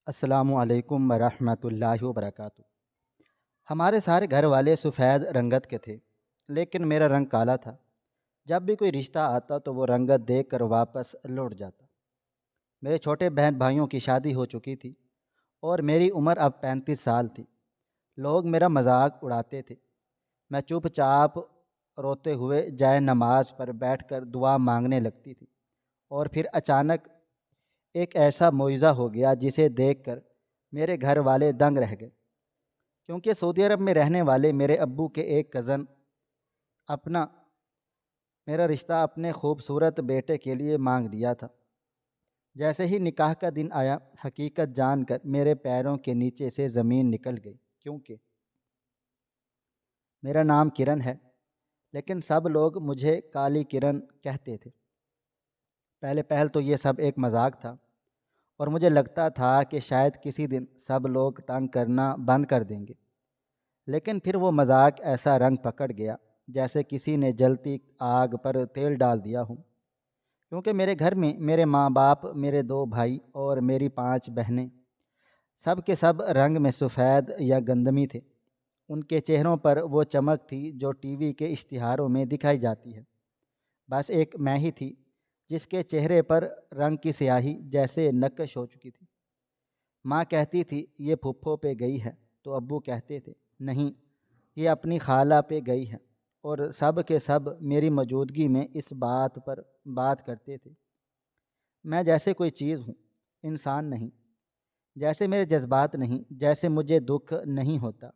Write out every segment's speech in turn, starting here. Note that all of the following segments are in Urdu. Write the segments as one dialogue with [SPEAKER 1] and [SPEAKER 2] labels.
[SPEAKER 1] السلام علیکم ورحمۃ اللہ وبرکاتہ۔ ہمارے سارے گھر والے سفید رنگت کے تھے، لیکن میرا رنگ کالا تھا۔ جب بھی کوئی رشتہ آتا تو وہ رنگت دیکھ کر واپس لوٹ جاتا۔ میرے چھوٹے بہن بھائیوں کی شادی ہو چکی تھی اور میری عمر اب 35 سال تھی۔ لوگ میرا مذاق اڑاتے تھے۔ میں چپ چاپ روتے ہوئے جائے نماز پر بیٹھ کر دعا مانگنے لگتی تھی، اور پھر اچانک ایک ایسا معجزہ ہو گیا جسے دیکھ کر میرے گھر والے دنگ رہ گئے، کیونکہ سعودی عرب میں رہنے والے میرے ابو کے ایک کزن اپنا میرا رشتہ اپنے خوبصورت بیٹے کے لیے مانگ دیا تھا۔ جیسے ہی نکاح کا دن آیا، حقیقت جان کر میرے پیروں کے نیچے سے زمین نکل گئی، کیونکہ میرا نام کرن ہے، لیکن سب لوگ مجھے کالی کرن کہتے تھے۔ پہل تو یہ سب ایک مذاق تھا، اور مجھے لگتا تھا کہ شاید کسی دن سب لوگ تنگ کرنا بند کر دیں گے، لیکن پھر وہ مذاق ایسا رنگ پکڑ گیا جیسے کسی نے جلتی آگ پر تیل ڈال دیا ہو، کیونکہ میرے گھر میں میرے ماں باپ، میرے 2 بھائی اور میری 5 بہنیں سب کے سب رنگ میں سفید یا گندمی تھے۔ ان کے چہروں پر وہ چمک تھی جو ٹی وی کے اشتہاروں میں دکھائی جاتی ہے۔ بس ایک میں ہی تھی جس کے چہرے پر رنگ کی سیاہی جیسے نقش ہو چکی تھی۔ ماں کہتی تھی یہ پھپھو پہ گئی ہے، تو ابو کہتے تھے نہیں، یہ اپنی خالہ پہ گئی ہے، اور سب کے سب میری موجودگی میں اس بات پر بات کرتے تھے۔ میں جیسے کوئی چیز ہوں، انسان نہیں، جیسے میرے جذبات نہیں، جیسے مجھے دکھ نہیں ہوتا۔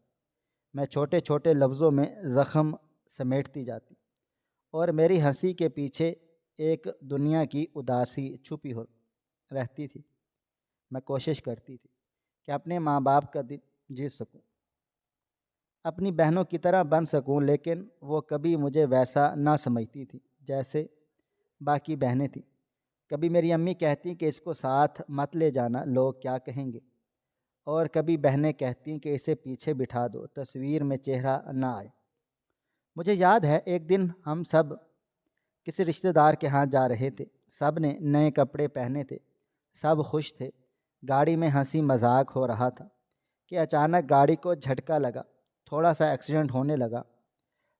[SPEAKER 1] میں چھوٹے چھوٹے لفظوں میں زخم سمیٹتی جاتی، اور میری ہنسی کے پیچھے ایک دنیا کی اداسی چھپی ہو رہتی تھی۔ میں کوشش کرتی تھی کہ اپنے ماں باپ کا دل جیت سکوں، اپنی بہنوں کی طرح بن سکوں، لیکن وہ کبھی مجھے ویسا نہ سمجھتی تھی جیسے باقی بہنیں تھیں۔ کبھی میری امی کہتی کہ اس کو ساتھ مت لے جانا، لوگ کیا کہیں گے، اور کبھی بہنیں کہتی کہ اسے پیچھے بٹھا دو، تصویر میں چہرہ نہ آئے۔ مجھے یاد ہے ایک دن ہم سب کسی رشتہ دار کے ہاں جا رہے تھے۔ سب نے نئے کپڑے پہنے تھے، سب خوش تھے، گاڑی میں ہنسی مذاق ہو رہا تھا کہ اچانک گاڑی کو جھٹکا لگا، تھوڑا سا ایکسیڈنٹ ہونے لگا،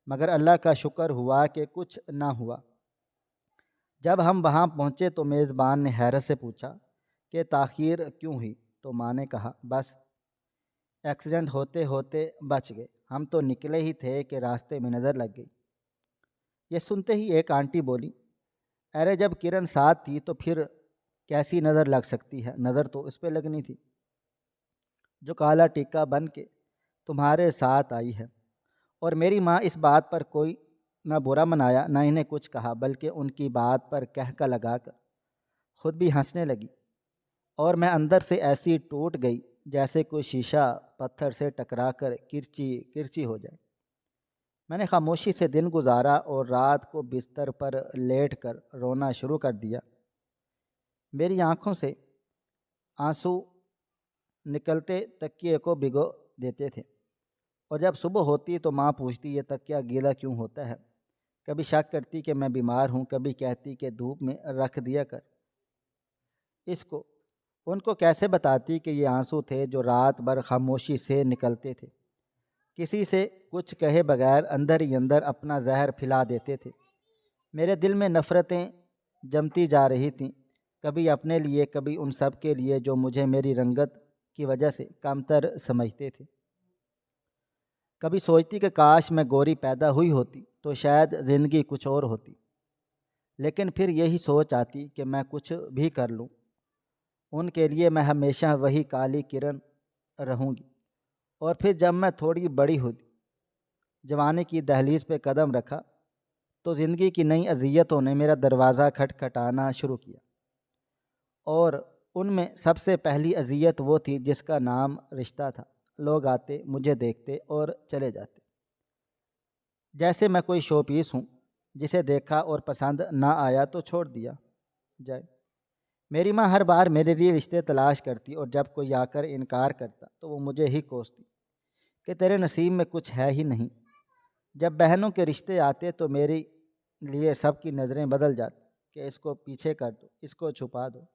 [SPEAKER 1] مگر اللہ کا شکر ہوا کہ کچھ نہ ہوا۔ جب ہم وہاں پہنچے تو میزبان نے حیرت سے پوچھا کہ تاخیر کیوں ہوئی، تو ماں نے کہا بس ایکسیڈنٹ ہوتے ہوتے بچ گئے، ہم تو نکلے ہی تھے کہ راستے میں نظر لگ گئی۔ یہ سنتے ہی ایک آنٹی بولی، ارے جب کرن ساتھ تھی تو پھر کیسی نظر لگ سکتی ہے، نظر تو اس پہ لگنی تھی جو کالا ٹکا بن کے تمہارے ساتھ آئی ہے۔ اور میری ماں اس بات پر کوئی نہ برا منایا نہ انہیں کچھ کہا، بلکہ ان کی بات پر کہکا لگا کر خود بھی ہنسنے لگی، اور میں اندر سے ایسی ٹوٹ گئی جیسے کوئی شیشہ پتھر سے ٹکرا کر کرچی کرچی ہو جائے۔ میں نے خاموشی سے دن گزارا اور رات کو بستر پر لیٹ کر رونا شروع کر دیا۔ میری آنکھوں سے آنسو نکلتے تکیے کو بھگو دیتے تھے، اور جب صبح ہوتی تو ماں پوچھتی یہ تکیہ گیلا کیوں ہوتا ہے۔ کبھی شک کرتی کہ میں بیمار ہوں، کبھی کہتی کہ دھوپ میں رکھ دیا کر اس کو۔ ان کو کیسے بتاتی کہ یہ آنسو تھے جو رات بھر خاموشی سے نکلتے تھے، کسی سے کچھ کہے بغیر اندر ہی اندر اپنا زہر پھیلا دیتے تھے۔ میرے دل میں نفرتیں جمتی جا رہی تھیں، کبھی اپنے لیے، کبھی ان سب کے لیے جو مجھے میری رنگت کی وجہ سے کمتر سمجھتے تھے۔ کبھی سوچتی کہ کاش میں گوری پیدا ہوئی ہوتی تو شاید زندگی کچھ اور ہوتی، لیکن پھر یہی سوچ آتی کہ میں کچھ بھی کر لوں، ان کے لیے میں ہمیشہ وہی کالی کرن رہوں گی۔ اور پھر جب میں تھوڑی بڑی ہوئی، جوانی کی دہلیز پہ قدم رکھا، تو زندگی کی نئی اذیتوں نے میرا دروازہ کھٹکھٹانا شروع کیا، اور ان میں سب سے پہلی اذیت وہ تھی جس کا نام رشتہ تھا۔ لوگ آتے، مجھے دیکھتے اور چلے جاتے، جیسے میں کوئی شو پیس ہوں جسے دیکھا اور پسند نہ آیا تو چھوڑ دیا جائے۔ میری ماں ہر بار میرے لیے رشتے تلاش کرتی، اور جب کوئی آ کر انکار کرتا تو وہ مجھے ہی کوستی کہ تیرے نصیب میں کچھ ہے ہی نہیں۔ جب بہنوں کے رشتے آتے تو میرے لیے سب کی نظریں بدل جاتی کہ اس کو پیچھے کر دو، اس کو چھپا دو،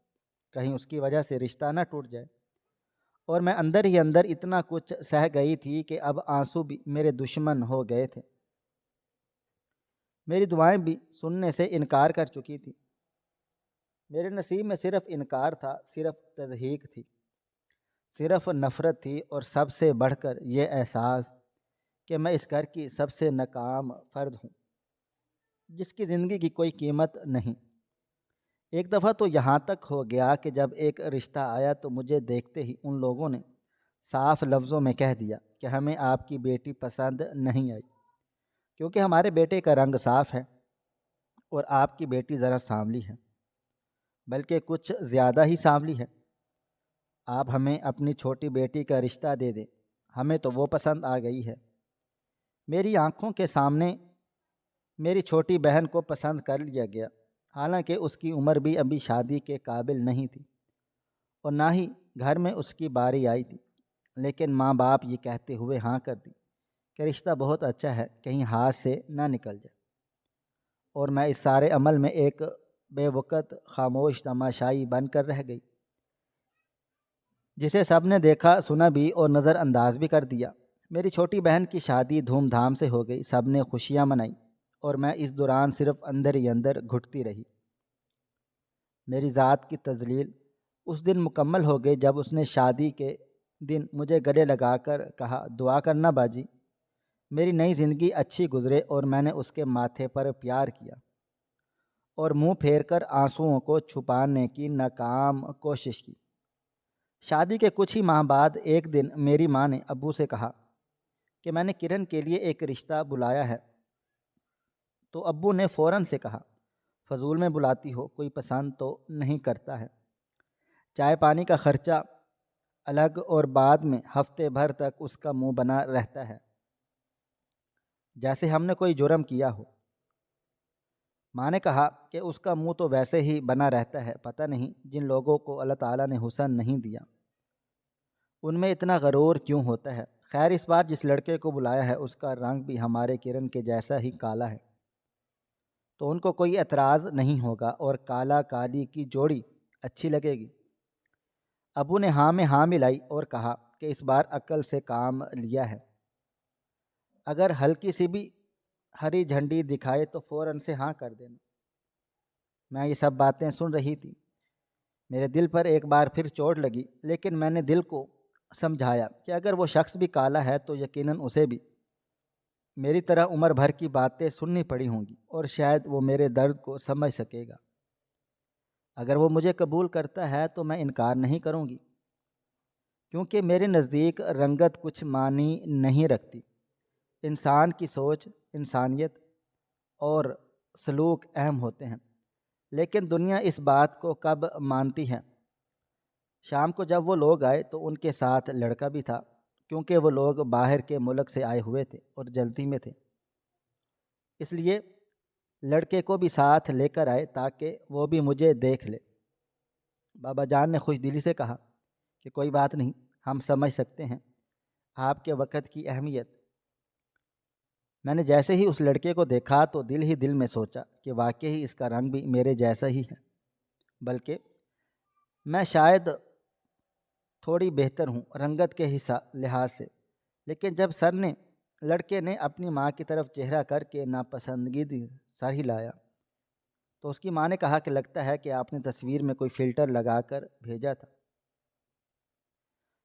[SPEAKER 1] کہیں اس کی وجہ سے رشتہ نہ ٹوٹ جائے۔ اور میں اندر ہی اندر اتنا کچھ سہ گئی تھی کہ اب آنسو بھی میرے دشمن ہو گئے تھے۔ میری دعائیں بھی سننے سے انکار کر چکی تھی۔ میرے نصیب میں صرف انکار تھا، صرف تضحیک تھی، صرف نفرت تھی، اور سب سے بڑھ کر یہ احساس کہ میں اس گھر کی سب سے ناکام فرد ہوں، جس کی زندگی کی کوئی قیمت نہیں۔ ایک دفعہ تو یہاں تک ہو گیا کہ جب ایک رشتہ آیا تو مجھے دیکھتے ہی ان لوگوں نے صاف لفظوں میں کہہ دیا کہ ہمیں آپ کی بیٹی پسند نہیں آئی، کیونکہ ہمارے بیٹے کا رنگ صاف ہے اور آپ کی بیٹی ذرا سانولی ہے، بلکہ کچھ زیادہ ہی سانولی ہے۔ آپ ہمیں اپنی چھوٹی بیٹی کا رشتہ دے دیں، ہمیں تو وہ پسند آ گئی ہے۔ میری آنکھوں کے سامنے میری چھوٹی بہن کو پسند کر لیا گیا، حالانکہ اس کی عمر بھی ابھی شادی کے قابل نہیں تھی اور نہ ہی گھر میں اس کی باری آئی تھی، لیکن ماں باپ یہ کہتے ہوئے ہاں کر دی کہ رشتہ بہت اچھا ہے، کہیں ہاتھ سے نہ نکل جائے۔ اور میں اس سارے عمل میں ایک بے وقت خاموش تماشائی بن کر رہ گئی، جسے سب نے دیکھا، سنا بھی اور نظر انداز بھی کر دیا۔ میری چھوٹی بہن کی شادی دھوم دھام سے ہو گئی، سب نے خوشیاں منائی، اور میں اس دوران صرف اندر ہی اندر گھٹتی رہی۔ میری ذات کی تذلیل اس دن مکمل ہو گئی جب اس نے شادی کے دن مجھے گلے لگا کر کہا، دعا کرنا باجی، میری نئی زندگی اچھی گزرے، اور میں نے اس کے ماتھے پر پیار کیا اور منہ پھیر کر آنسوؤں کو چھپانے کی ناکام کوشش کی۔ شادی کے کچھ ہی ماہ بعد ایک دن میری ماں نے ابو سے کہا کہ میں نے کرن کے لیے ایک رشتہ بلایا ہے، تو ابو نے فوراً سے کہا، فضول میں بلاتی ہو، کوئی پسند تو نہیں کرتا ہے، چائے پانی کا خرچہ الگ، اور بعد میں ہفتے بھر تک اس کا منہ بنا رہتا ہے جیسے ہم نے کوئی جرم کیا ہو۔ ماں نے کہا کہ اس کا منہ تو ویسے ہی بنا رہتا ہے، پتہ نہیں جن لوگوں کو اللہ تعالیٰ نے حسن نہیں دیا ان میں اتنا غرور کیوں ہوتا ہے۔ خیر، اس بار جس لڑکے کو بلایا ہے اس کا رنگ بھی ہمارے کرن کے جیسا ہی کالا ہے، تو ان کو کوئی اعتراض نہیں ہوگا، اور کالا کالی کی جوڑی اچھی لگے گی۔ ابو نے ہاں میں ہاں ملائی اور کہا کہ اس بار عقل سے کام لیا ہے، اگر ہلکی سی بھی ہری جھنڈی دکھائے تو فوراً سے ہاں کر دینا۔ میں یہ سب باتیں سن رہی تھی، میرے دل پر ایک بار پھر چوٹ لگی، لیکن میں نے دل کو سمجھایا کہ اگر وہ شخص بھی کالا ہے تو یقیناً اسے بھی میری طرح عمر بھر کی باتیں سننی پڑی ہوں گی، اور شاید وہ میرے درد کو سمجھ سکے گا۔ اگر وہ مجھے قبول کرتا ہے تو میں انکار نہیں کروں گی، کیونکہ میرے نزدیک رنگت کچھ معنی نہیں رکھتی، انسان کی سوچ، انسانیت اور سلوک اہم ہوتے ہیں۔ لیکن دنیا اس بات کو کب مانتی ہے؟ شام کو جب وہ لوگ آئے تو ان کے ساتھ لڑکا بھی تھا، کیونکہ وہ لوگ باہر کے ملک سے آئے ہوئے تھے اور جلدی میں تھے، اس لیے لڑکے کو بھی ساتھ لے کر آئے تاکہ وہ بھی مجھے دیکھ لے۔ بابا جان نے خوش دلی سے کہا کہ کوئی بات نہیں، ہم سمجھ سکتے ہیں آپ کے وقت کی اہمیت۔ میں نے جیسے ہی اس لڑکے کو دیکھا تو دل ہی دل میں سوچا کہ واقعی اس کا رنگ بھی میرے جیسا ہی ہے، بلکہ میں شاید تھوڑی بہتر ہوں رنگت کے لحاظ سے۔ لیکن جب لڑکے نے اپنی ماں کی طرف چہرہ کر کے ناپسندگی سر ہی لایا تو اس کی ماں نے کہا کہ لگتا ہے کہ آپ نے تصویر میں کوئی فلٹر لگا کر بھیجا تھا،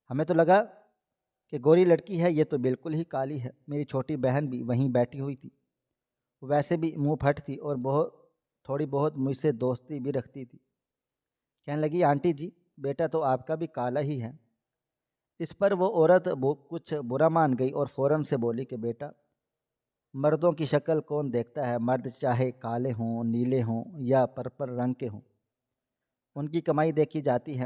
[SPEAKER 1] ہمیں تو لگا کہ گوری لڑکی ہے، یہ تو بالکل ہی کالی ہے۔ میری چھوٹی بہن بھی وہیں بیٹھی ہوئی تھی، ویسے بھی منہ پھٹ تھی اور تھوڑی بہت مجھ سے دوستی بھی رکھتی تھی۔ کہنے لگی، آنٹی جی، بیٹا تو آپ کا بھی کالا ہی ہے۔ اس پر وہ عورت کچھ برا مان گئی اور فوراً سے بولی کہ بیٹا، مردوں کی شکل کون دیکھتا ہے، مرد چاہے کالے ہوں، نیلے ہوں یا پرپل رنگ کے ہوں، ان کی کمائی دیکھی جاتی ہے۔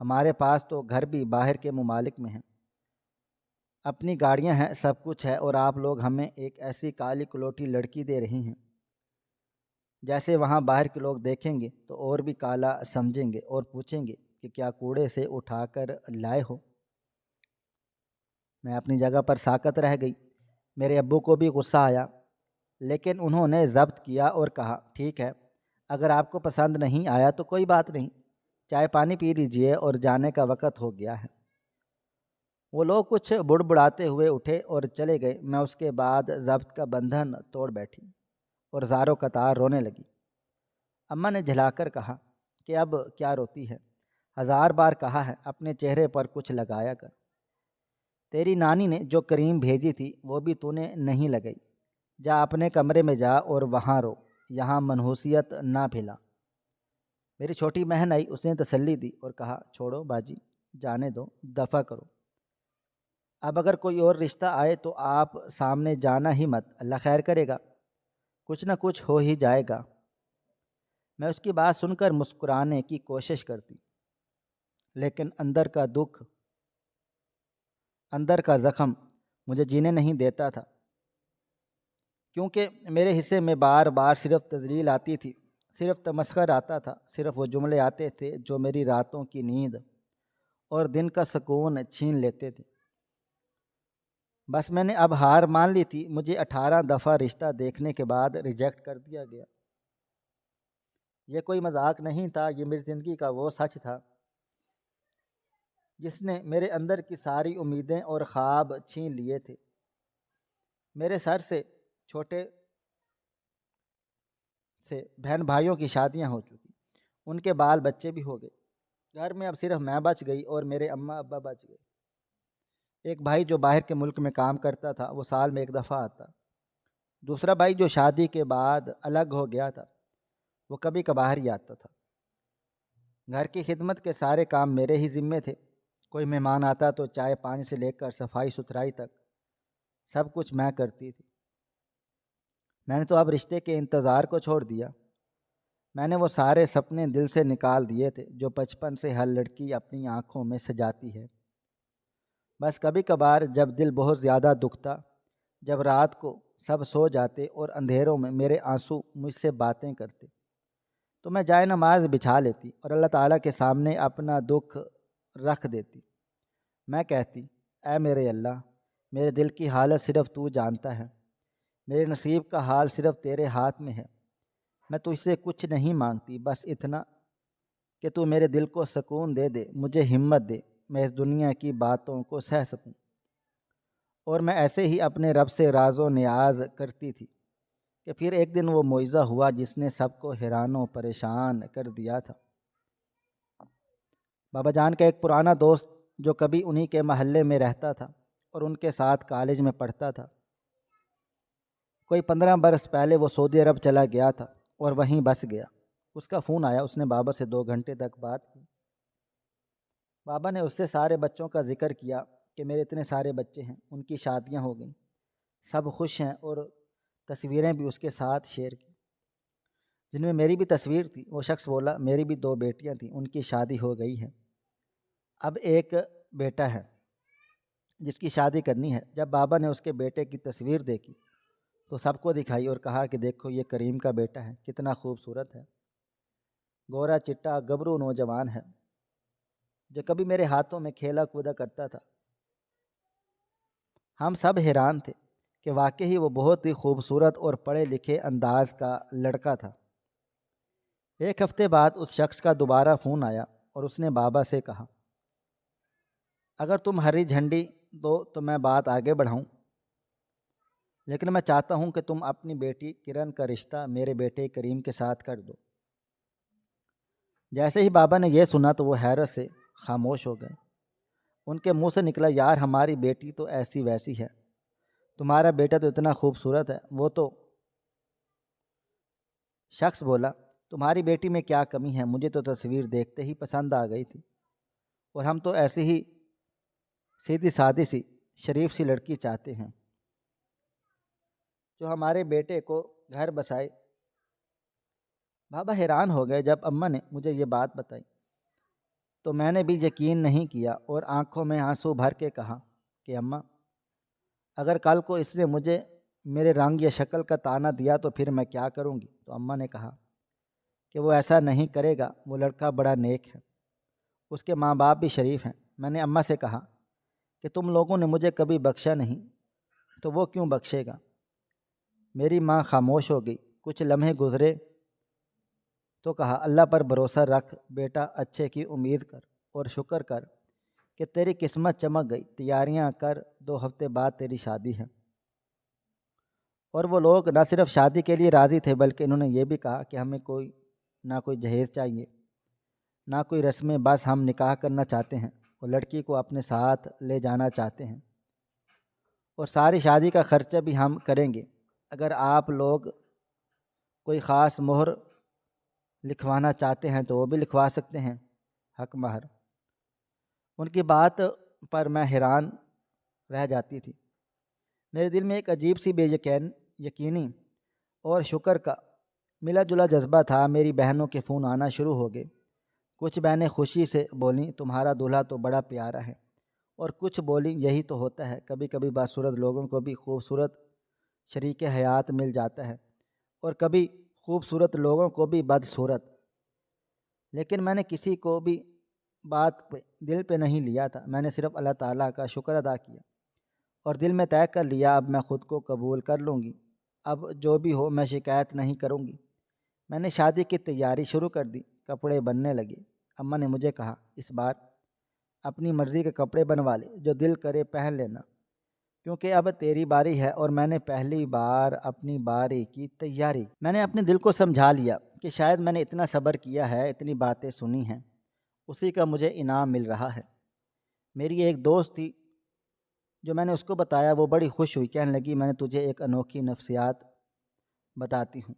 [SPEAKER 1] ہمارے پاس تو گھر بھی باہر کے ممالک میں ہیں، اپنی گاڑیاں ہیں، سب کچھ ہے، اور آپ لوگ ہمیں ایک ایسی کالی کلوٹی لڑکی دے رہی ہیں جیسے وہاں باہر کے لوگ دیکھیں گے تو اور بھی کالا سمجھیں گے اور پوچھیں گے کہ کیا کوڑے سے اٹھا کر لائے ہو۔ میں اپنی جگہ پر ساکت رہ گئی۔ میرے ابو کو بھی غصہ آیا، لیکن انہوں نے ضبط کیا اور کہا، ٹھیک ہے، اگر آپ کو پسند نہیں آیا تو کوئی بات نہیں، چائے پانی پی لیجئے اور جانے کا وقت ہو گیا ہے۔ وہ لوگ کچھ بڑبڑاتے ہوئے اٹھے اور چلے گئے۔ میں اس کے بعد ضبط کا بندھن توڑ بیٹھی اور زاروں قطار رونے لگی۔ اماں نے جھلا کر کہا کہ اب کیا روتی ہے؟ 1000 بار کہا ہے اپنے چہرے پر کچھ لگایا کر۔ تیری نانی نے جو کریم بھیجی تھی وہ بھی تو نے نہیں لگائی۔ جا اپنے کمرے میں جا اور وہاں رو، یہاں منحوسیت نہ پھیلا۔ میری چھوٹی بہن آئی، اس نے تسلی دی اور کہا چھوڑو باجی، جانے دو، دفع کرو۔ اب اگر کوئی اور رشتہ آئے تو آپ سامنے جانا ہی مت، اللہ خیر کرے گا، کچھ نہ کچھ ہو ہی جائے گا۔ میں اس کی بات سن کر مسکرانے کی کوشش کرتی، لیکن اندر کا دکھ، اندر کا زخم مجھے جینے نہیں دیتا تھا، کیونکہ میرے حصے میں بار بار صرف تذلیل آتی تھی، صرف تمسخر آتا تھا، صرف وہ جملے آتے تھے جو میری راتوں کی نیند اور دن کا سکون چھین لیتے تھے۔ بس میں نے اب ہار مان لی تھی۔ مجھے 18 دفعہ رشتہ دیکھنے کے بعد ریجیکٹ کر دیا گیا۔ یہ کوئی مذاق نہیں تھا، یہ میری زندگی کا وہ سچ تھا جس نے میرے اندر کی ساری امیدیں اور خواب چھین لیے تھے۔ میرے سر سے چھوٹے سے بہن بھائیوں کی شادیاں ہو چکی، ان کے بال بچے بھی ہو گئے۔ گھر میں اب صرف میں بچ گئی اور میرے اماں ابا بچ گئے۔ ایک بھائی جو باہر کے ملک میں کام کرتا تھا وہ سال میں 1 دفعہ آتا۔ دوسرا بھائی جو شادی کے بعد الگ ہو گیا تھا وہ کبھی کبھار ہی آتا تھا۔ گھر کی خدمت کے سارے کام میرے ہی ذمے تھے۔ کوئی مہمان آتا تو چائے پانی سے لے کر صفائی ستھرائی تک سب کچھ میں کرتی تھی۔ میں نے تو اب رشتے کے انتظار کو چھوڑ دیا۔ میں نے وہ سارے سپنے دل سے نکال دیے تھے جو بچپن سے ہر لڑکی اپنی آنکھوں میں سجاتی ہے۔ بس کبھی کبھار جب دل بہت زیادہ دکھتا، جب رات کو سب سو جاتے اور اندھیروں میں میرے آنسو مجھ سے باتیں کرتے، تو میں جائے نماز بچھا لیتی اور اللہ تعالیٰ کے سامنے اپنا دکھ رکھ دیتی۔ میں کہتی اے میرے اللہ، میرے دل کی حالت صرف تو جانتا ہے، میرے نصیب کا حال صرف تیرے ہاتھ میں ہے۔ میں تجھ سے کچھ نہیں مانگتی، بس اتنا کہ تو میرے دل کو سکون دے دے، مجھے ہمت دے، میں اس دنیا کی باتوں کو سہ سکوں۔ اور میں ایسے ہی اپنے رب سے راز و نیاز کرتی تھی کہ پھر ایک دن وہ معجزہ ہوا جس نے سب کو حیران و پریشان کر دیا تھا۔ بابا جان کا ایک پرانا دوست جو کبھی انہی کے محلے میں رہتا تھا اور ان کے ساتھ کالج میں پڑھتا تھا، کوئی 15 برس پہلے وہ سعودی عرب چلا گیا تھا اور وہیں بس گیا۔ اس کا فون آیا، اس نے بابا سے 2 گھنٹے تک بات کی۔ بابا نے اس سے سارے بچوں کا ذکر کیا کہ میرے اتنے سارے بچے ہیں، ان کی شادیاں ہو گئیں، سب خوش ہیں، اور تصویریں بھی اس کے ساتھ شیئر کی جن میں میری بھی تصویر تھی۔ وہ شخص بولا میری بھی 2 بیٹیاں تھیں، ان کی شادی ہو گئی ہے، اب ایک بیٹا ہے جس کی شادی کرنی ہے۔ جب بابا نے اس کے بیٹے کی تصویر دیکھی تو سب کو دکھائی اور کہا کہ دیکھو یہ کریم کا بیٹا ہے، کتنا خوبصورت ہے، گورا چٹا گبرو نوجوان ہے، جو کبھی میرے ہاتھوں میں کھیلا کودا کرتا تھا۔ ہم سب حیران تھے کہ واقعی وہ بہت ہی خوبصورت اور پڑھے لکھے انداز کا لڑکا تھا۔ 1 ہفتے بعد اس شخص کا دوبارہ فون آیا اور اس نے بابا سے کہا اگر تم ہری جھنڈی دو تو میں بات آگے بڑھاؤں، لیکن میں چاہتا ہوں کہ تم اپنی بیٹی کرن کا رشتہ میرے بیٹے کریم کے ساتھ کر دو۔ جیسے ہی بابا نے یہ سنا تو وہ حیرت سے خاموش ہو گئے۔ ان کے منہ سے نکلا یار ہماری بیٹی تو ایسی ویسی ہے، تمہارا بیٹا تو اتنا خوبصورت ہے۔ وہ تو شخص بولا تمہاری بیٹی میں کیا کمی ہے، مجھے تو تصویر دیکھتے ہی پسند آ گئی تھی، اور ہم تو ایسی ہی سیدھی سادی سی شریف سی لڑکی چاہتے ہیں جو ہمارے بیٹے کو گھر بسائے۔ بابا حیران ہو گئے۔ جب اماں نے مجھے یہ بات بتائی تو میں نے بھی یقین نہیں کیا اور آنکھوں میں آنسو بھر کے کہا کہ اماں اگر کل کو اس نے مجھے میرے رنگ یا شکل کا طعنہ دیا تو پھر میں کیا کروں گی؟ تو اماں نے کہا کہ وہ ایسا نہیں کرے گا، وہ لڑکا بڑا نیک ہے، اس کے ماں باپ بھی شریف ہیں۔ میں نے اماں سے کہا کہ تم لوگوں نے مجھے کبھی بخشا نہیں تو وہ کیوں بخشے گا؟ میری ماں خاموش ہو گئی۔ کچھ لمحے گزرے تو کہا اللہ پر بھروسہ رکھ بیٹا، اچھے کی امید کر اور شکر کر کہ تیری قسمت چمک گئی، تیاریاں کر، 2 ہفتے بعد تیری شادی ہے۔ اور وہ لوگ نہ صرف شادی کے لیے راضی تھے بلکہ انہوں نے یہ بھی کہا کہ ہمیں نہ کوئی جہیز چاہیے نہ کوئی رسمیں، بس ہم نکاح کرنا چاہتے ہیں اور لڑکی کو اپنے ساتھ لے جانا چاہتے ہیں، اور ساری شادی کا خرچہ بھی ہم کریں گے۔ اگر آپ لوگ کوئی خاص مہر لکھوانا چاہتے ہیں تو وہ بھی لکھوا سکتے ہیں، حق مہر۔ ان کی بات پر میں حیران رہ جاتی تھی۔ میرے دل میں ایک عجیب سی بے یقینی اور شکر کا ملا جلا جذبہ تھا۔ میری بہنوں کے فون آنا شروع ہو گئے۔ کچھ بہنیں خوشی سے بولیں تمہارا دولہا تو بڑا پیارا ہے، اور کچھ بولیں یہی تو ہوتا ہے، کبھی کبھی بدصورت لوگوں کو بھی خوبصورت شریک حیات مل جاتا ہے، اور کبھی خوبصورت لوگوں کو بھی بدصورت۔ لیکن میں نے کسی کو بھی بات دل پہ نہیں لیا تھا، میں نے صرف اللہ تعالیٰ کا شکر ادا کیا اور دل میں طے کر لیا اب میں خود کو قبول کر لوں گی، اب جو بھی ہو میں شکایت نہیں کروں گی۔ میں نے شادی کی تیاری شروع کر دی، کپڑے بننے لگے۔ اماں نے مجھے کہا اس بار اپنی مرضی کے کپڑے بنوا لے، جو دل کرے پہن لینا، کیونکہ اب تیری باری ہے۔ اور میں نے پہلی بار اپنی باری کی تیاری، میں نے اپنے دل کو سمجھا لیا کہ شاید میں نے اتنا صبر کیا ہے، اتنی باتیں سنی ہیں، اسی کا مجھے انعام مل رہا ہے۔ میری ایک دوست تھی جو میں نے اس کو بتایا، وہ بڑی خوش ہوئی، کہنے لگی میں نے تجھے ایک انوکھی نفسیات بتاتی ہوں۔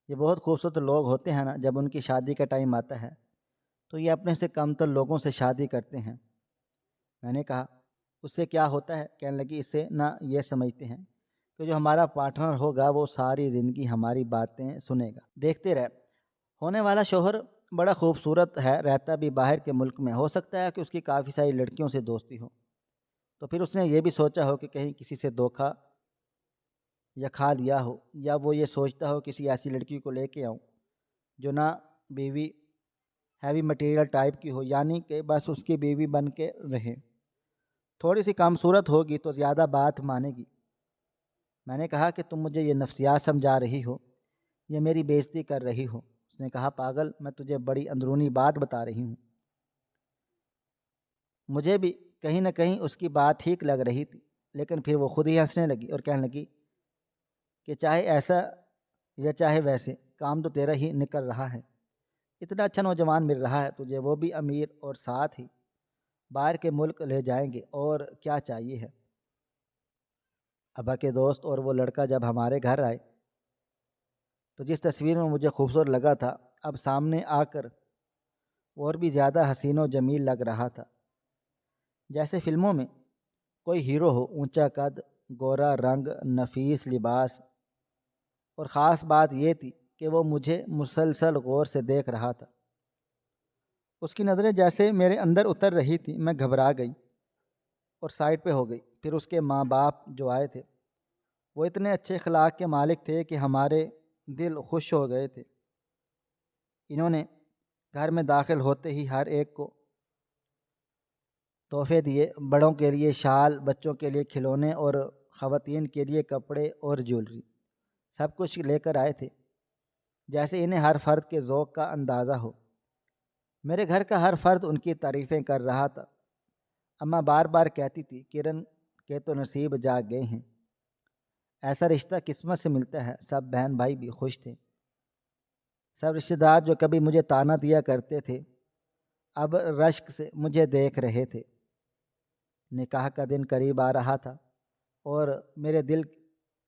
[SPEAKER 1] یہ بہت خوبصورت لوگ ہوتے ہیں نا، جب ان کی شادی کا ٹائم آتا ہے تو یہ اپنے سے کم تر لوگوں سے شادی کرتے ہیں۔ میں نے کہا اس سے کیا ہوتا ہے؟ کہنے لگی اس سے نہ یہ سمجھتے ہیں کہ جو ہمارا پارٹنر ہوگا وہ ساری زندگی ہماری باتیں سنے گا۔ دیکھتے رہے، ہونے والا شوہر بڑا خوبصورت ہے، رہتا بھی باہر کے ملک میں، ہو سکتا ہے کہ اس کی کافی ساری لڑکیوں سے دوستی ہو، تو پھر اس نے یہ بھی سوچا ہو کہ کہیں کسی سے دھوکا یا کھا لیا ہو، یا وہ یہ سوچتا ہو کسی ایسی لڑکی کو لے کے آؤں جو نہ بیوی ہیوی مٹیریل ٹائپ کی ہو، یعنی کہ بس اس کی بیوی بن کے رہے، تھوڑی سی کم صورت ہوگی تو زیادہ بات مانے گی۔ میں نے کہا کہ تم مجھے یہ نفسیات سمجھا رہی ہو، یہ میری بے عزتی کر رہی ہو۔ اس نے کہا پاگل، میں تجھے بڑی اندرونی بات بتا رہی ہوں۔ مجھے بھی کہیں نہ کہیں اس کی بات ٹھیک لگ رہی تھی، لیکن پھر وہ خود ہی ہنسنے لگی اور کہنے لگی کہ چاہے ایسا یا چاہے ویسے، کام تو تیرا ہی نکل رہا ہے، اتنا اچھا نوجوان مل رہا ہے تجھے، وہ بھی امیر، اور ساتھ ہی باہر کے ملک لے جائیں گے، اور کیا چاہیے ہے۔ ابا کے دوست اور وہ لڑکا جب ہمارے گھر آئے تو جس تصویر میں مجھے خوبصورت لگا تھا، اب سامنے آ کر اور بھی زیادہ حسین و جمیل لگ رہا تھا، جیسے فلموں میں کوئی ہیرو ہو، اونچا قد، گورا رنگ، نفیس لباس، اور خاص بات یہ تھی کہ وہ مجھے مسلسل غور سے دیکھ رہا تھا۔ اس کی نظریں جیسے میرے اندر اتر رہی تھی، میں گھبرا گئی اور سائڈ پہ ہو گئی۔ پھر اس کے ماں باپ جو آئے تھے وہ اتنے اچھے اخلاق کے مالک تھے کہ ہمارے دل خوش ہو گئے تھے۔ انہوں نے گھر میں داخل ہوتے ہی ہر ایک کو تحفے دیے، بڑوں کے لیے شال، بچوں کے لیے کھلونے اور خواتین کے لیے کپڑے اور جیولری، سب کچھ لے کر آئے تھے، جیسے انہیں ہر فرد کے ذوق کا اندازہ ہو۔ میرے گھر کا ہر فرد ان کی تعریفیں کر رہا تھا۔ اماں بار بار کہتی تھی کرن کے تو نصیب جاگ گئے ہیں، ایسا رشتہ قسمت سے ملتا ہے۔ سب بہن بھائی بھی خوش تھے، سب رشتہ دار جو کبھی مجھے تانا دیا کرتے تھے اب رشک سے مجھے دیکھ رہے تھے۔ نکاح کا دن قریب آ رہا تھا اور میرے دل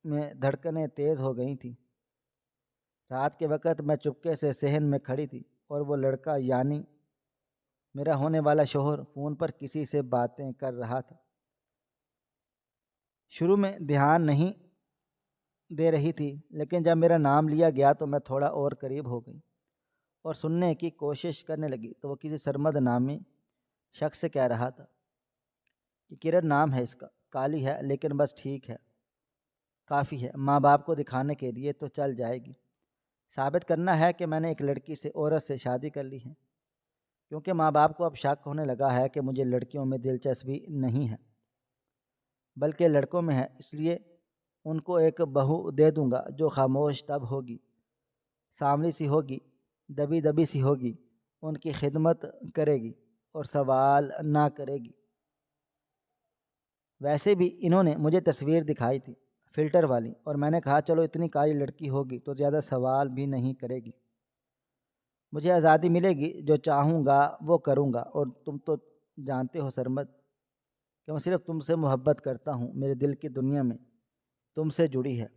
[SPEAKER 1] میں دھڑکنیں تیز ہو گئی تھیں۔ رات کے وقت میں چپکے سے صحن میں کھڑی تھی اور وہ لڑکا یعنی میرا ہونے والا شوہر فون پر کسی سے باتیں کر رہا تھا۔ شروع میں دھیان نہیں دے رہی تھی، لیکن جب میرا نام لیا گیا تو میں تھوڑا اور قریب ہو گئی اور سننے کی کوشش کرنے لگی تو وہ کسی سرمد نامی شخص سے کہہ رہا تھا کہ کرن نام ہے اس کا، کالی ہے لیکن بس ٹھیک ہے، کافی ہے، ماں باپ کو دکھانے کے لیے تو چل جائے گی، ثابت کرنا ہے کہ میں نے ایک لڑکی سے، عورت سے شادی کر لی ہے، کیونکہ ماں باپ کو اب شک ہونے لگا ہے کہ مجھے لڑکیوں میں دلچسپی نہیں ہے بلکہ لڑکوں میں ہے، اس لیے ان کو ایک بہو دے دوں گا جو خاموش تب ہوگی، ساملی سی ہوگی، دبی دبی سی ہوگی، ان کی خدمت کرے گی اور سوال نہ کرے گی۔ ویسے بھی انہوں نے مجھے تصویر دکھائی تھی فلٹر والی، اور میں نے کہا چلو اتنی کالی لڑکی ہوگی تو زیادہ سوال بھی نہیں کرے گی، مجھے آزادی ملے گی، جو چاہوں گا وہ کروں گا، اور تم تو جانتے ہو سرمد کہ میں صرف تم سے محبت کرتا ہوں، میرے دل کی دنیا میں تم سے جڑی ہے،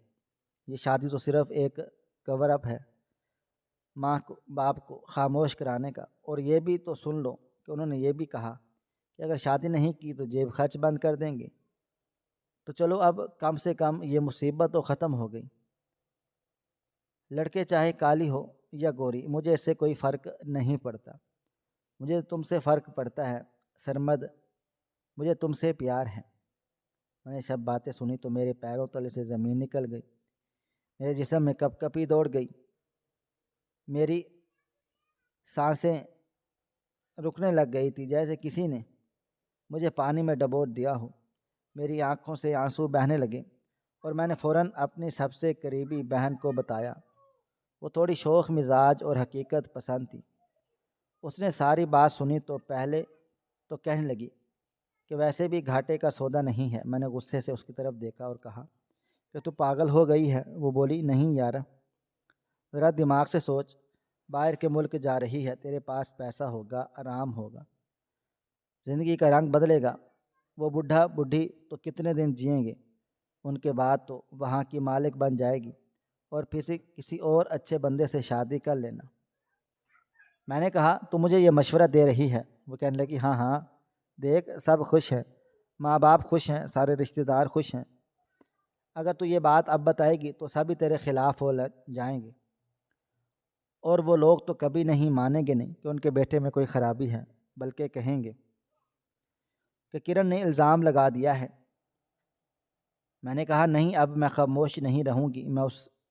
[SPEAKER 1] یہ شادی تو صرف ایک کور اپ ہے ماں کو باپ کو خاموش کرانے کا۔ اور یہ بھی تو سن لو کہ انہوں نے یہ بھی کہا کہ اگر شادی نہیں کی تو جیب خرچ بند کر دیں گے، تو چلو اب کم سے کم یہ مصیبت تو ختم ہو گئی، لڑکے چاہے کالی ہو یا گوری مجھے اس سے کوئی فرق نہیں پڑتا، مجھے تم سے فرق پڑتا ہے سرمد، مجھے تم سے پیار ہے۔ میں نے سب باتیں سنی تو میرے پیروں تلے سے زمین نکل گئی، میرے جسم میں کپ کپی دوڑ گئی، میری سانسیں رکنے لگ گئی تھی جیسے کسی نے مجھے پانی میں ڈبو دیا ہو، میری آنکھوں سے آنسو بہنے لگے، اور میں نے فوراً اپنی سب سے قریبی بہن کو بتایا۔ وہ تھوڑی شوخ مزاج اور حقیقت پسند تھی، اس نے ساری بات سنی تو پہلے تو کہنے لگی کہ ویسے بھی گھاٹے کا سودا نہیں ہے۔ میں نے غصے سے اس کی طرف دیکھا اور کہا کہ تو پاگل ہو گئی ہے؟ وہ بولی نہیں یار، ذرا دماغ سے سوچ، باہر کے ملک جا رہی ہے، تیرے پاس پیسہ ہوگا، آرام ہوگا، زندگی کا رنگ بدلے گا، وہ بڈھا بڈھی تو کتنے دن جئیں گے، ان کے بعد تو وہاں کی مالک بن جائے گی، اور پھر کسی اور اچھے بندے سے شادی کر لینا۔ میں نے کہا تو مجھے یہ مشورہ دے رہی ہے؟ وہ کہنے لگی ہاں ہاں، دیکھ سب خوش ہیں، ماں باپ خوش ہیں، سارے رشتہ دار خوش ہیں، اگر تو یہ بات اب بتائے گی تو سبھی تیرے خلاف ہو جائیں گے، اور وہ لوگ تو کبھی نہیں مانیں گے نہیں کہ ان کے بیٹے میں کوئی خرابی ہے، بلکہ کہیں گے کہ کرن نے الزام لگا دیا ہے۔ میں نے کہا نہیں، اب میں خاموش نہیں رہوں گی،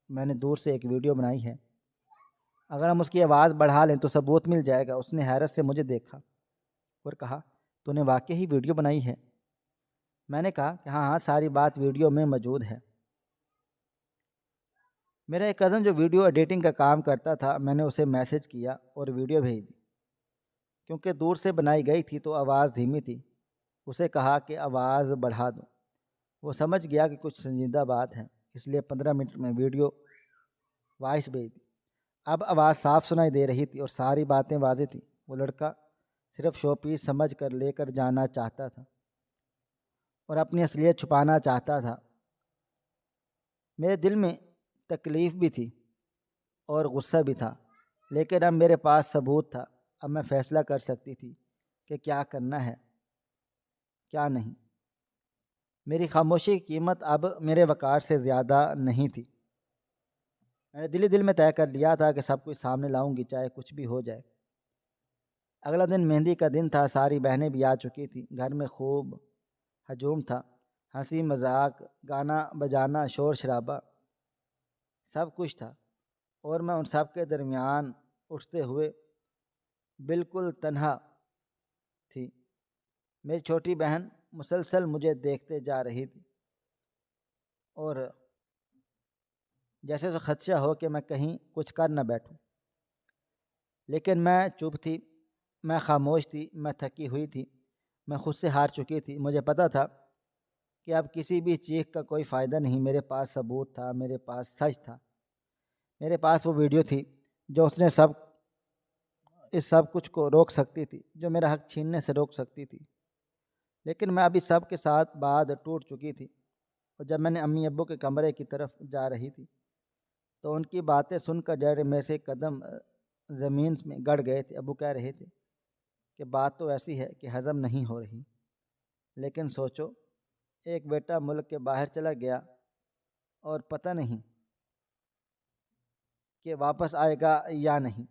[SPEAKER 1] میں نے دور سے ایک ویڈیو بنائی ہے، اگر ہم اس کی آواز بڑھا لیں تو ثبوت مل جائے گا۔ اس نے حیرت سے مجھے دیکھا اور کہا تو نے واقعی ہی ویڈیو بنائی ہے؟ میں نے کہا کہ ہاں ہاں، ساری بات ویڈیو میں موجود ہے۔ میرا ایک کزن جو ویڈیو ایڈیٹنگ کا کام کرتا تھا، میں نے اسے میسج کیا اور ویڈیو بھیج دی، کیونکہ دور سے بنائی گئی تھی تو آواز دھیمی تھی، اسے کہا کہ آواز بڑھا دو، وہ سمجھ گیا کہ کچھ سنجیدہ بات ہے، اس لیے 15 منٹ میں ویڈیو وائس بھیج دی۔ اب آواز صاف سنائی دے رہی تھی اور ساری باتیں واضح تھیں۔ وہ لڑکا صرف شو پیس سمجھ کر لے کر جانا چاہتا تھا اور اپنی اصلیت چھپانا چاہتا تھا۔ میرے دل میں تکلیف بھی تھی اور غصہ بھی تھا، لیکن اب میرے پاس ثبوت تھا، اب میں فیصلہ کر سکتی تھی کہ کیا کرنا ہے کیا نہیں۔ میری خاموشی کی قیمت اب میرے وقار سے زیادہ نہیں تھی۔ میں نے دل میں طے کر لیا تھا کہ سب کچھ سامنے لاؤں گی، چاہے کچھ بھی ہو جائے۔ اگلا دن مہندی کا دن تھا، ساری بہنیں بھی آ چکی تھیں، گھر میں خوب ہجوم تھا، ہنسی مذاق، گانا بجانا، شور شرابہ، سب کچھ تھا، اور میں ان سب کے درمیان اٹھتے ہوئے بالکل تنہا تھی۔ میری چھوٹی بہن مسلسل مجھے دیکھتے جا رہی تھی، اور جیسے تو خدشہ ہو کہ میں کہیں کچھ کر نہ بیٹھوں، لیکن میں چپ تھی، میں خاموش تھی، میں تھکی ہوئی تھی، میں خود سے ہار چکی تھی۔ مجھے پتا تھا کہ اب کسی بھی چیخ کا کوئی فائدہ نہیں، میرے پاس ثبوت تھا، میرے پاس سچ تھا، میرے پاس وہ ویڈیو تھی جو اس سب کچھ کو روک سکتی تھی، جو میرا حق چھیننے سے روک سکتی تھی۔ لیکن میں ابھی سب کے ساتھ بات ٹوٹ چکی تھی، اور جب میں نے امی ابو کے کمرے کی طرف جا رہی تھی تو ان کی باتیں سن کر جڑ میں سے قدم زمین میں گڑ گئے تھے۔ ابو کہہ رہے تھے کہ بات تو ایسی ہے کہ ہضم نہیں ہو رہی، لیکن سوچو، ایک بیٹا ملک کے باہر چلا گیا اور پتہ نہیں کہ واپس آئے گا یا نہیں،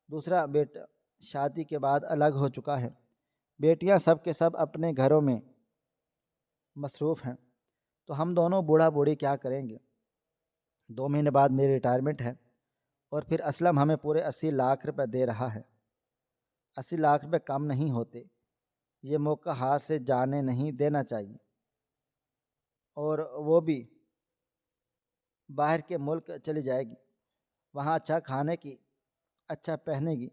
[SPEAKER 1] دوسرا بیٹا شادی کے بعد الگ ہو چکا ہے، بیٹیاں سب کے سب اپنے گھروں میں مصروف ہیں، تو ہم دونوں بوڑھا بوڑھی کیا کریں گے؟ 2 مہینے بعد میری ریٹائرمنٹ ہے، اور پھر اسلم ہمیں پورے 80 لاکھ روپے دے رہا ہے۔ 80 لاکھ روپے کم نہیں ہوتے، یہ موقع ہاتھ سے جانے نہیں دینا چاہیے، اور وہ بھی باہر کے ملک چلی جائے گی، وہاں اچھا کھانے کی، اچھا پہنے گی،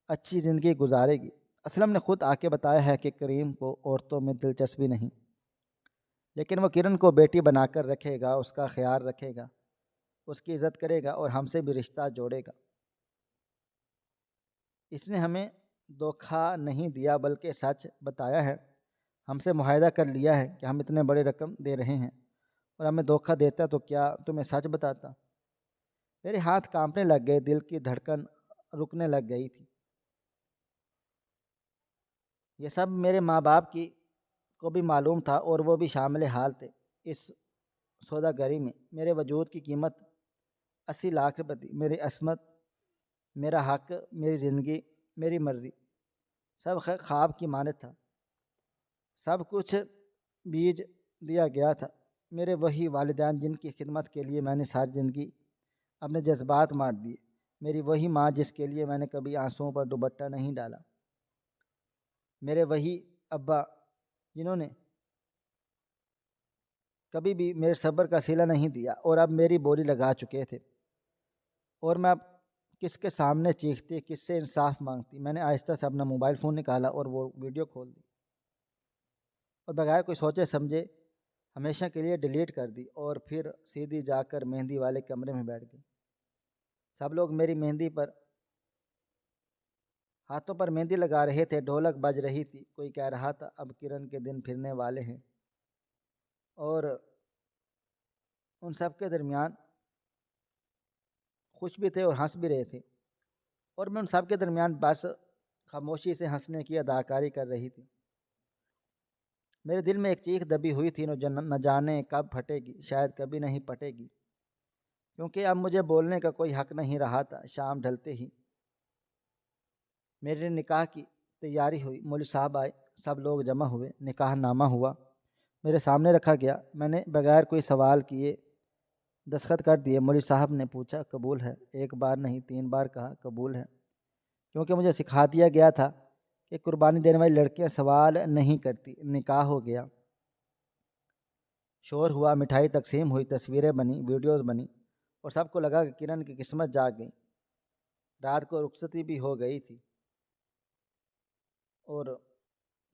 [SPEAKER 1] اچھی زندگی گزارے گی۔ اسلم نے خود آ کے بتایا ہے کہ کریم کو عورتوں میں دلچسپی نہیں، لیکن وہ کرن کو بیٹی بنا کر رکھے گا، اس کا خیال رکھے گا، اس کی عزت کرے گا اور ہم سے بھی رشتہ جوڑے گا۔ اس نے ہمیں دھوکہ نہیں دیا بلکہ سچ بتایا ہے۔ ہم سے معاہدہ کر لیا ہے کہ ہم اتنے بڑے رقم دے رہے ہیں، اور ہمیں دھوکہ دیتا تو کیا تمہیں سچ بتاتا؟ میرے ہاتھ کانپنے لگ گئے، دل کی دھڑکن رکنے لگ گئی تھی۔ یہ سب میرے ماں باپ کی کو بھی معلوم تھا اور وہ بھی شامل حال تھے۔ اس سوداگری میں میرے وجود کی قیمت 80 لاکھ روپے تھی۔ میری عصمت، میرا حق، میری زندگی، میری مرضی، سب خواب کی مانند تھا۔ سب کچھ بیج دیا گیا تھا۔ میرے وہی والدین جن کی خدمت کے لیے میں نے ساری زندگی اپنے جذبات مار دیے، میری وہی ماں جس کے لیے میں نے کبھی آنسوؤں پر دوپٹہ نہیں ڈالا، میرے وہی ابا جنہوں نے کبھی بھی میرے صبر کا صلہ نہیں دیا اور اب میری بولی لگا چکے تھے، اور میں اب کس کے سامنے چیختی، کس سے انصاف مانگتی؟ میں نے آہستہ سے اپنا موبائل فون نکالا اور وہ ویڈیو کھول دی، اور بغیر کوئی سوچے سمجھے ہمیشہ کے لیے ڈیلیٹ کر دی، اور پھر سیدھی جا کر مہندی والے کمرے میں بیٹھ گئی۔ سب لوگ میری مہندی پر ہاتھوں پر مہندی لگا رہے تھے، ڈھولک بج رہی تھی، کوئی کہہ رہا تھا اب کرن کے دن پھرنے والے ہیں، اور ان سب کے درمیان خوش بھی تھے اور ہنس بھی رہے تھے، اور میں ان سب کے درمیان بس خاموشی سے ہنسنے کی اداکاری کر رہی تھی۔ میرے دل میں ایک چیخ دبی ہوئی تھی، نہ جانے کب پھٹے گی، شاید کبھی نہیں پھٹے گی، کیونکہ اب مجھے بولنے کا کوئی حق نہیں رہا تھا۔ شام ڈھلتے ہی میرے نکاح کی تیاری ہوئی، مولوی صاحب آئے، سب لوگ جمع ہوئے، نکاح نامہ ہوا، میرے سامنے رکھا گیا۔ میں نے بغیر کوئی سوال کیے دستخط کر دیے۔ مولوی صاحب نے پوچھا قبول ہے؟ ایک بار نہیں 3 بار کہا قبول ہے، کیونکہ مجھے سکھا دیا گیا تھا کہ قربانی دینے والی لڑکیاں سوال نہیں کرتی۔ نکاح ہو گیا، شور ہوا، مٹھائی تقسیم ہوئی، تصویریں بنی، ویڈیوز بنی، اور سب کو لگا کہ کرن کی قسمت جاگ گئی۔ رات کو رخصتی بھی ہو گئی تھی، اور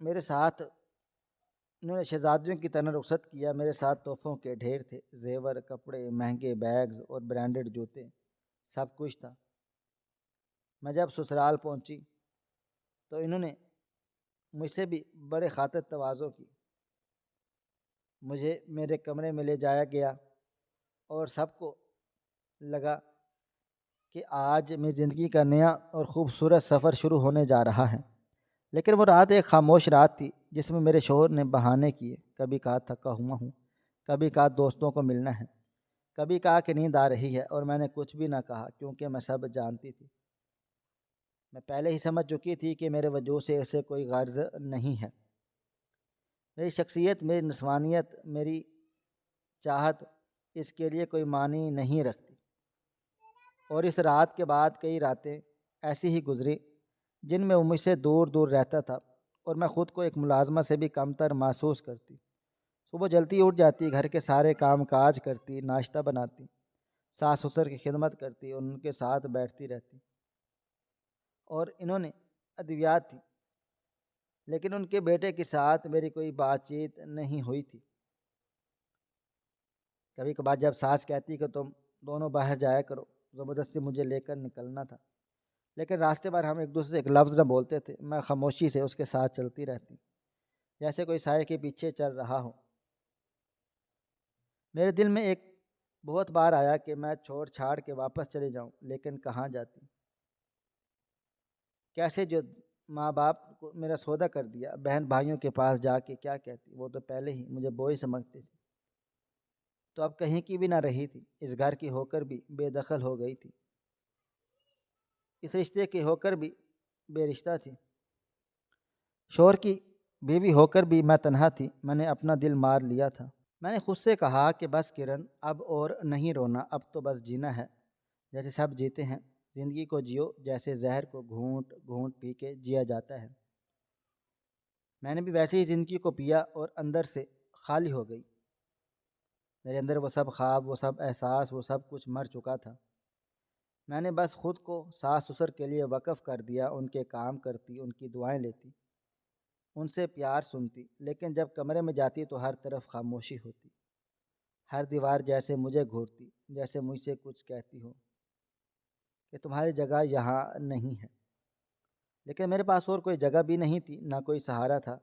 [SPEAKER 1] میرے ساتھ انہوں نے شہزادیوں کی طرح رخصت کیا۔ میرے ساتھ تحفوں کے ڈھیر تھے، زیور، کپڑے، مہنگے بیگز اور برانڈڈ جوتے، سب کچھ تھا۔ میں جب سسرال پہنچی تو انہوں نے مجھ سے بھی بڑے خاطر تواضع کی۔ مجھے میرے کمرے میں لے جایا گیا اور سب کو لگا کہ آج میری زندگی کا نیا اور خوبصورت سفر شروع ہونے جا رہا ہے۔ لیکن وہ رات ایک خاموش رات تھی جس میں میرے شوہر نے بہانے کیے، کبھی کہا تھکا ہوا ہوں، کبھی کہا دوستوں کو ملنا ہے، کبھی کہا کہ نیند آ رہی ہے، اور میں نے کچھ بھی نہ کہا کیونکہ میں سب جانتی تھی۔ میں پہلے ہی سمجھ چکی تھی کہ میرے وجود سے اسے کوئی غرض نہیں ہے۔ میری شخصیت، میری نسوانیت، میری چاہت اس کے لیے کوئی معنی نہیں رکھتی۔ اور اس رات کے بعد کئی راتیں ایسی ہی گزری جن میں وہ مجھ سے دور دور رہتا تھا، اور میں خود کو ایک ملازمہ سے بھی کم تر محسوس کرتی۔ صبح جلدی اٹھ جاتی، گھر کے سارے کام کاج کرتی، ناشتہ بناتی، ساس سسر کی خدمت کرتی اور ان کے ساتھ بیٹھتی رہتی۔ اور انہوں نے ادویات تھی، لیکن ان کے بیٹے کے ساتھ میری کوئی بات چیت نہیں ہوئی تھی۔ کبھی کبھار جب ساس کہتی کہ تم دونوں باہر جایا کرو، زبردستی مجھے لے کر نکلنا تھا، لیکن راستے پر ہم ایک دوسرے سے ایک لفظ نہ بولتے تھے۔ میں خاموشی سے اس کے ساتھ چلتی رہتی، جیسے کوئی سائے کے پیچھے چل رہا ہو۔ میرے دل میں ایک بہت بار آیا کہ میں چھوڑ چھاڑ کے واپس چلے جاؤں، لیکن کہاں جاتی؟ کیسے؟ جو ماں باپ کو میرا سودا کر دیا، بہن بھائیوں کے پاس جا کے کیا کہتی؟ وہ تو پہلے ہی مجھے بوئی سمجھتے تھے۔ تو اب کہیں کی بھی نہ رہی تھی، اس گھر کی ہو کر بھی بے دخل ہو گئی تھی، اس رشتے کی ہو کر بھی بے رشتہ تھی، شوہر کی بیوی ہو کر بھی میں تنہا تھی۔ میں نے اپنا دل مار لیا تھا۔ میں نے خود سے کہا کہ بس کرن، اب اور نہیں رونا، اب تو بس جینا ہے جیسے سب جیتے ہیں۔ زندگی کو جیو جیسے زہر کو گھونٹ گھونٹ پی کے جیا جاتا ہے۔ میں نے بھی ویسے ہی زندگی کو پیا اور اندر سے خالی ہو گئی۔ میرے اندر وہ سب خواب، وہ سب احساس، وہ سب کچھ مر چکا تھا۔ میں نے بس خود کو ساس سسر کے لیے وقف کر دیا، ان کے کام کرتی، ان کی دعائیں لیتی، ان سے پیار سنتی، لیکن جب کمرے میں جاتی تو ہر طرف خاموشی ہوتی، ہر دیوار جیسے مجھے گھورتی، جیسے مجھ سے کچھ کہتی ہو کہ تمہاری جگہ یہاں نہیں ہے۔ لیکن میرے پاس اور کوئی جگہ بھی نہیں تھی، نہ کوئی سہارا تھا،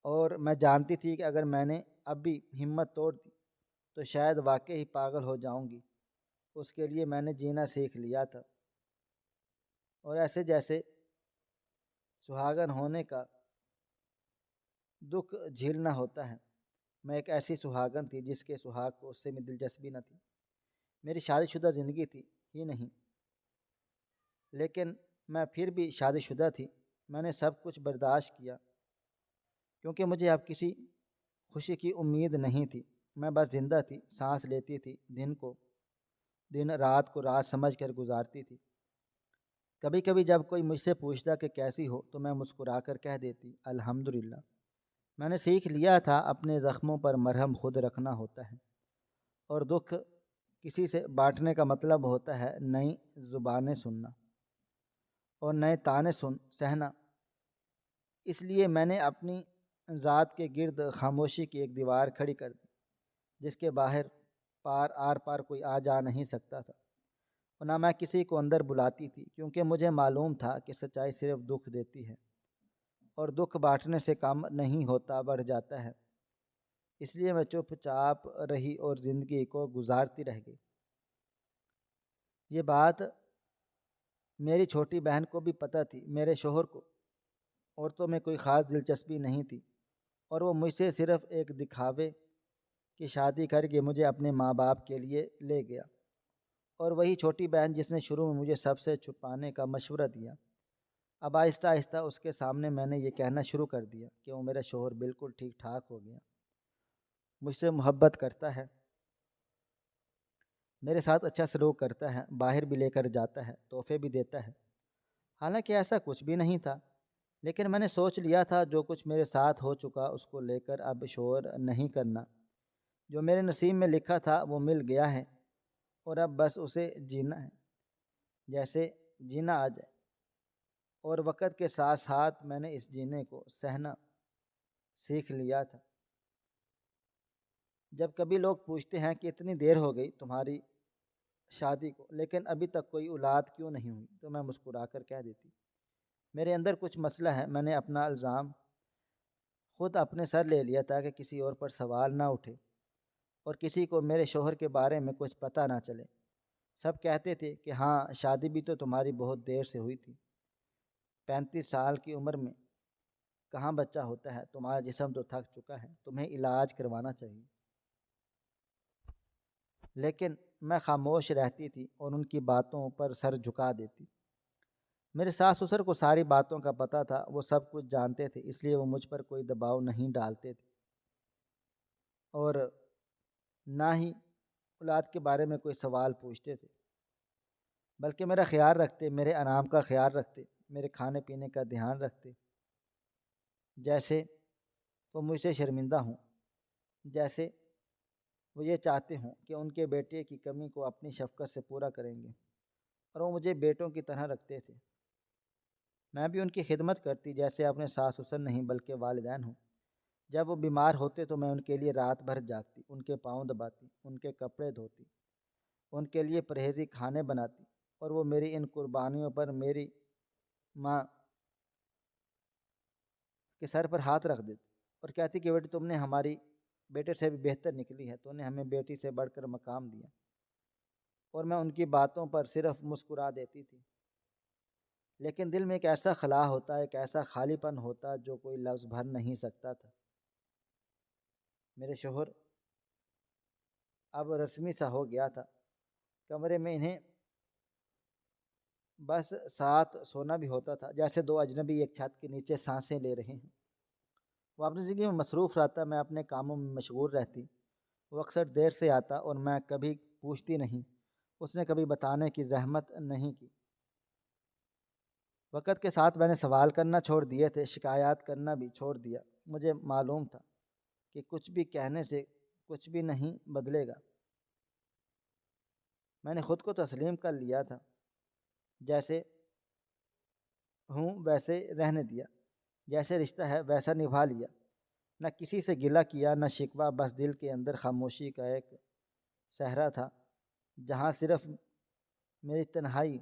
[SPEAKER 1] اور میں جانتی تھی کہ اگر میں نے اب بھی ہمت توڑ دی تو شاید واقعی ہی پاگل ہو جاؤں گی۔ اس کے لیے میں نے جینا سیکھ لیا تھا، اور ایسے جیسے سہاگن ہونے کا دکھ جھیلنا ہوتا ہے۔ میں ایک ایسی سہاگن تھی جس کے سہاگ کو اس سے میں دلچسپی نہ تھی، میری شادی شدہ زندگی تھی ہی نہیں، لیکن میں پھر بھی شادی شدہ تھی۔ میں نے سب کچھ برداشت کیا کیونکہ مجھے اب کسی خوشی کی امید نہیں تھی۔ میں بس زندہ تھی، سانس لیتی تھی، دن رات کو رات سمجھ کر گزارتی تھی۔ کبھی کبھی جب کوئی مجھ سے پوچھتا کہ کیسی ہو تو میں مسکرا کر کہہ دیتی الحمدللہ۔ میں نے سیکھ لیا تھا اپنے زخموں پر مرہم خود رکھنا ہوتا ہے، اور دکھ کسی سے بانٹنے کا مطلب ہوتا ہے نئی زبانیں سننا اور نئے تانے سہنا۔ اس لیے میں نے اپنی ذات کے گرد خاموشی کی ایک دیوار کھڑی کر دی، جس کے باہر آر پار کوئی آ جا نہیں سکتا تھا، اور نہ میں کسی کو اندر بلاتی تھی، کیونکہ مجھے معلوم تھا کہ سچائی صرف دکھ دیتی ہے، اور دکھ بانٹنے سے کم نہیں ہوتا، بڑھ جاتا ہے۔ اس لیے میں چپ چاپ رہی اور زندگی کو گزارتی رہ گئی۔ یہ بات میری چھوٹی بہن کو بھی پتہ تھی۔ میرے شوہر کو عورتوں میں کوئی خاص دلچسپی نہیں تھی، اور وہ مجھ سے صرف ایک دکھاوے کی شادی کر کے مجھے اپنے ماں باپ کے لیے لے گیا، اور وہی چھوٹی بہن جس نے شروع میں مجھے سب سے چھپانے کا مشورہ دیا، اب آہستہ آہستہ اس کے سامنے میں نے یہ کہنا شروع کر دیا کہ وہ میرا شوہر بالکل ٹھیک ٹھاک ہو گیا، مجھ سے محبت کرتا ہے، میرے ساتھ اچھا سلوک کرتا ہے، باہر بھی لے کر جاتا ہے، تحفے بھی دیتا ہے۔ حالانکہ ایسا کچھ بھی نہیں تھا، لیکن میں نے سوچ لیا تھا جو کچھ میرے ساتھ ہو چکا اس کو لے کر اب شور نہیں کرنا۔ جو میرے نصیب میں لکھا تھا وہ مل گیا ہے، اور اب بس اسے جینا ہے جیسے جینا آ جائے، اور وقت کے ساتھ ساتھ میں نے اس جینے کو سہنا سیکھ لیا تھا۔ جب کبھی لوگ پوچھتے ہیں کہ اتنی دیر ہو گئی تمہاری شادی کو لیکن ابھی تک کوئی اولاد کیوں نہیں ہوئی، تو میں مسکرا کر کہہ دیتی میرے اندر کچھ مسئلہ ہے۔ میں نے اپنا الزام خود اپنے سر لے لیا تاکہ کسی اور پر سوال نہ اٹھے اور کسی کو میرے شوہر کے بارے میں کچھ پتہ نہ چلے۔ سب کہتے تھے کہ ہاں شادی بھی تو تمہاری بہت دیر سے ہوئی تھی، 35 سال کی عمر میں کہاں بچہ ہوتا ہے، تمہارا جسم تو تھک چکا ہے، تمہیں علاج کروانا چاہیے۔ لیکن میں خاموش رہتی تھی اور ان کی باتوں پر سر جھکا دیتی۔ میرے ساس سسر کو ساری باتوں کا پتہ تھا، وہ سب کچھ جانتے تھے، اس لیے وہ مجھ پر کوئی دباؤ نہیں ڈالتے تھے، اور نہ ہی اولاد کے بارے میں کوئی سوال پوچھتے تھے، بلکہ میرا خیال رکھتے، میرے آرام کا خیال رکھتے، میرے کھانے پینے کا دھیان رکھتے، جیسے وہ مجھ سے شرمندہ ہوں، جیسے وہ یہ چاہتے ہوں کہ ان کے بیٹے کی کمی کو اپنی شفقت سے پورا کریں گے، اور وہ مجھے بیٹوں کی طرح رکھتے تھے۔ میں بھی ان کی خدمت کرتی جیسے اپنے ساس سسر نہیں بلکہ والدین ہوں۔ جب وہ بیمار ہوتے تو میں ان کے لیے رات بھر جاگتی، ان کے پاؤں دباتی، ان کے کپڑے دھوتی، ان کے لیے پرہیزی کھانے بناتی، اور وہ میری ان قربانیوں پر میری ماں کے سر پر ہاتھ رکھ دیتی اور کہتی کہ بیٹی تم نے ہماری بیٹے سے بھی بہتر نکلی ہے، تو نے ہمیں بیٹی سے بڑھ کر مقام دیا، اور میں ان کی باتوں پر صرف مسکرا دیتی تھی۔ لیکن دل میں ایک ایسا خلا ہوتا ہے، ایک ایسا خالی پن ہوتا جو کوئی لفظ بھر نہیں سکتا تھا۔ میرے شوہر اب رسمی سا ہو گیا تھا، کمرے میں انہیں بس ساتھ سونا بھی ہوتا تھا، جیسے دو اجنبی ایک چھت کے نیچے سانسیں لے رہے ہیں۔ وہ اپنی زندگی میں مصروف رہتا، میں اپنے کاموں میں مشغول رہتی۔ وہ اکثر دیر سے آتا اور میں کبھی پوچھتی نہیں، اس نے کبھی بتانے کی زحمت نہیں کی۔ وقت کے ساتھ میں نے سوال کرنا چھوڑ دیے تھے، شکایات کرنا بھی چھوڑ دیا۔ مجھے معلوم تھا کہ کچھ بھی کہنے سے کچھ بھی نہیں بدلے گا۔ میں نے خود کو تسلیم کر لیا تھا، جیسے ہوں ویسے رہنے دیا۔ جیسے رشتہ ہے ویسا نبھا لیا، نہ کسی سے گلہ کیا نہ شکوہ، بس دل کے اندر خاموشی کا ایک صحرا تھا جہاں صرف میری تنہائی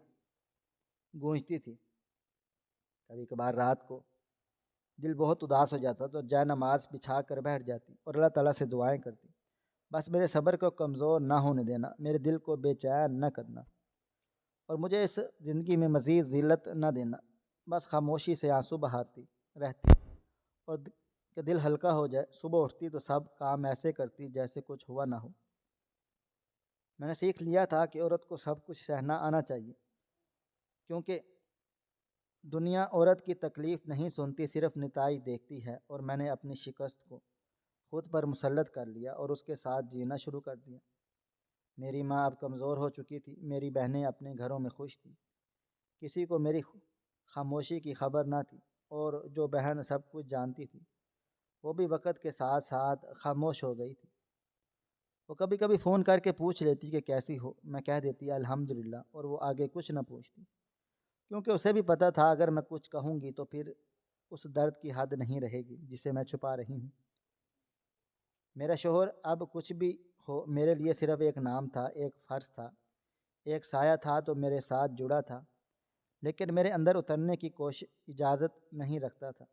[SPEAKER 1] گونجتی تھی۔ کبھی کبھار رات کو دل بہت اداس ہو جاتا تو جائے نماز بچھا کر بیٹھ جاتی اور اللہ تعالیٰ سے دعائیں کرتی، بس میرے صبر کو کمزور نہ ہونے دینا، میرے دل کو بے چین نہ کرنا، اور مجھے اس زندگی میں مزید ذلت نہ دینا۔ بس خاموشی سے آنسو بہاتی رہتی اور کہ دل ہلکا ہو جائے۔ صبح اٹھتی تو سب کام ایسے کرتی جیسے کچھ ہوا نہ ہو۔ میں نے سیکھ لیا تھا کہ عورت کو سب کچھ سہنا آنا چاہیے، کیونکہ دنیا عورت کی تکلیف نہیں سنتی، صرف نتائج دیکھتی ہے، اور میں نے اپنی شکست کو خود پر مسلط کر لیا اور اس کے ساتھ جینا شروع کر دیا۔ میری ماں اب کمزور ہو چکی تھی، میری بہنیں اپنے گھروں میں خوش تھیں، کسی کو میری خاموشی کی خبر نہ تھی، اور جو بہن سب کچھ جانتی تھی وہ بھی وقت کے ساتھ ساتھ خاموش ہو گئی تھی۔ وہ کبھی کبھی فون کر کے پوچھ لیتی کہ کیسی ہو، میں کہہ دیتی الحمدللہ، اور وہ آگے کچھ نہ پوچھتی، کیونکہ اسے بھی پتہ تھا اگر میں کچھ کہوں گی تو پھر اس درد کی حد نہیں رہے گی جسے میں چھپا رہی ہوں۔ میرا شوہر اب کچھ بھی ہو میرے لیے صرف ایک نام تھا، ایک فرض تھا، ایک سایہ تھا تو میرے ساتھ جڑا تھا، لیکن میرے اندر اترنے کی اجازت نہیں رکھتا تھا۔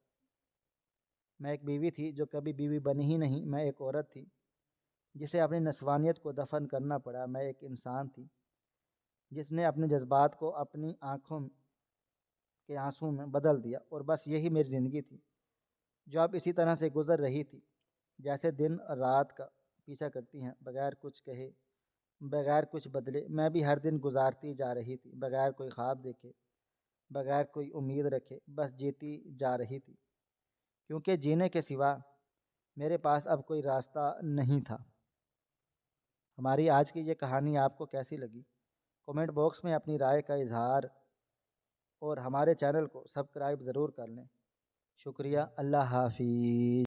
[SPEAKER 1] میں ایک بیوی تھی جو کبھی بیوی بنی ہی نہیں، میں ایک عورت تھی جسے اپنی نسوانیت کو دفن کرنا پڑا، میں ایک انسان تھی جس نے اپنے جذبات کو اپنی آنکھوں کے آنسوں میں بدل دیا، اور بس یہی میری زندگی تھی جو اب اسی طرح سے گزر رہی تھی جیسے دن رات کا پیچھا کرتی ہیں، بغیر کچھ کہے، بغیر کچھ بدلے۔ میں بھی ہر دن گزارتی جا رہی تھی، بغیر کوئی خواب دیکھے، بغیر کوئی امید رکھے، بس جیتی جا رہی تھی، کیونکہ جینے کے سوا میرے پاس اب کوئی راستہ نہیں تھا۔ ہماری آج کی یہ کہانی آپ کو کیسی لگی؟ کومنٹ باکس میں اپنی رائے کا اظہار اور ہمارے چینل کو سبسکرائب ضرور کر لیں۔ شکریہ، اللہ حافظ۔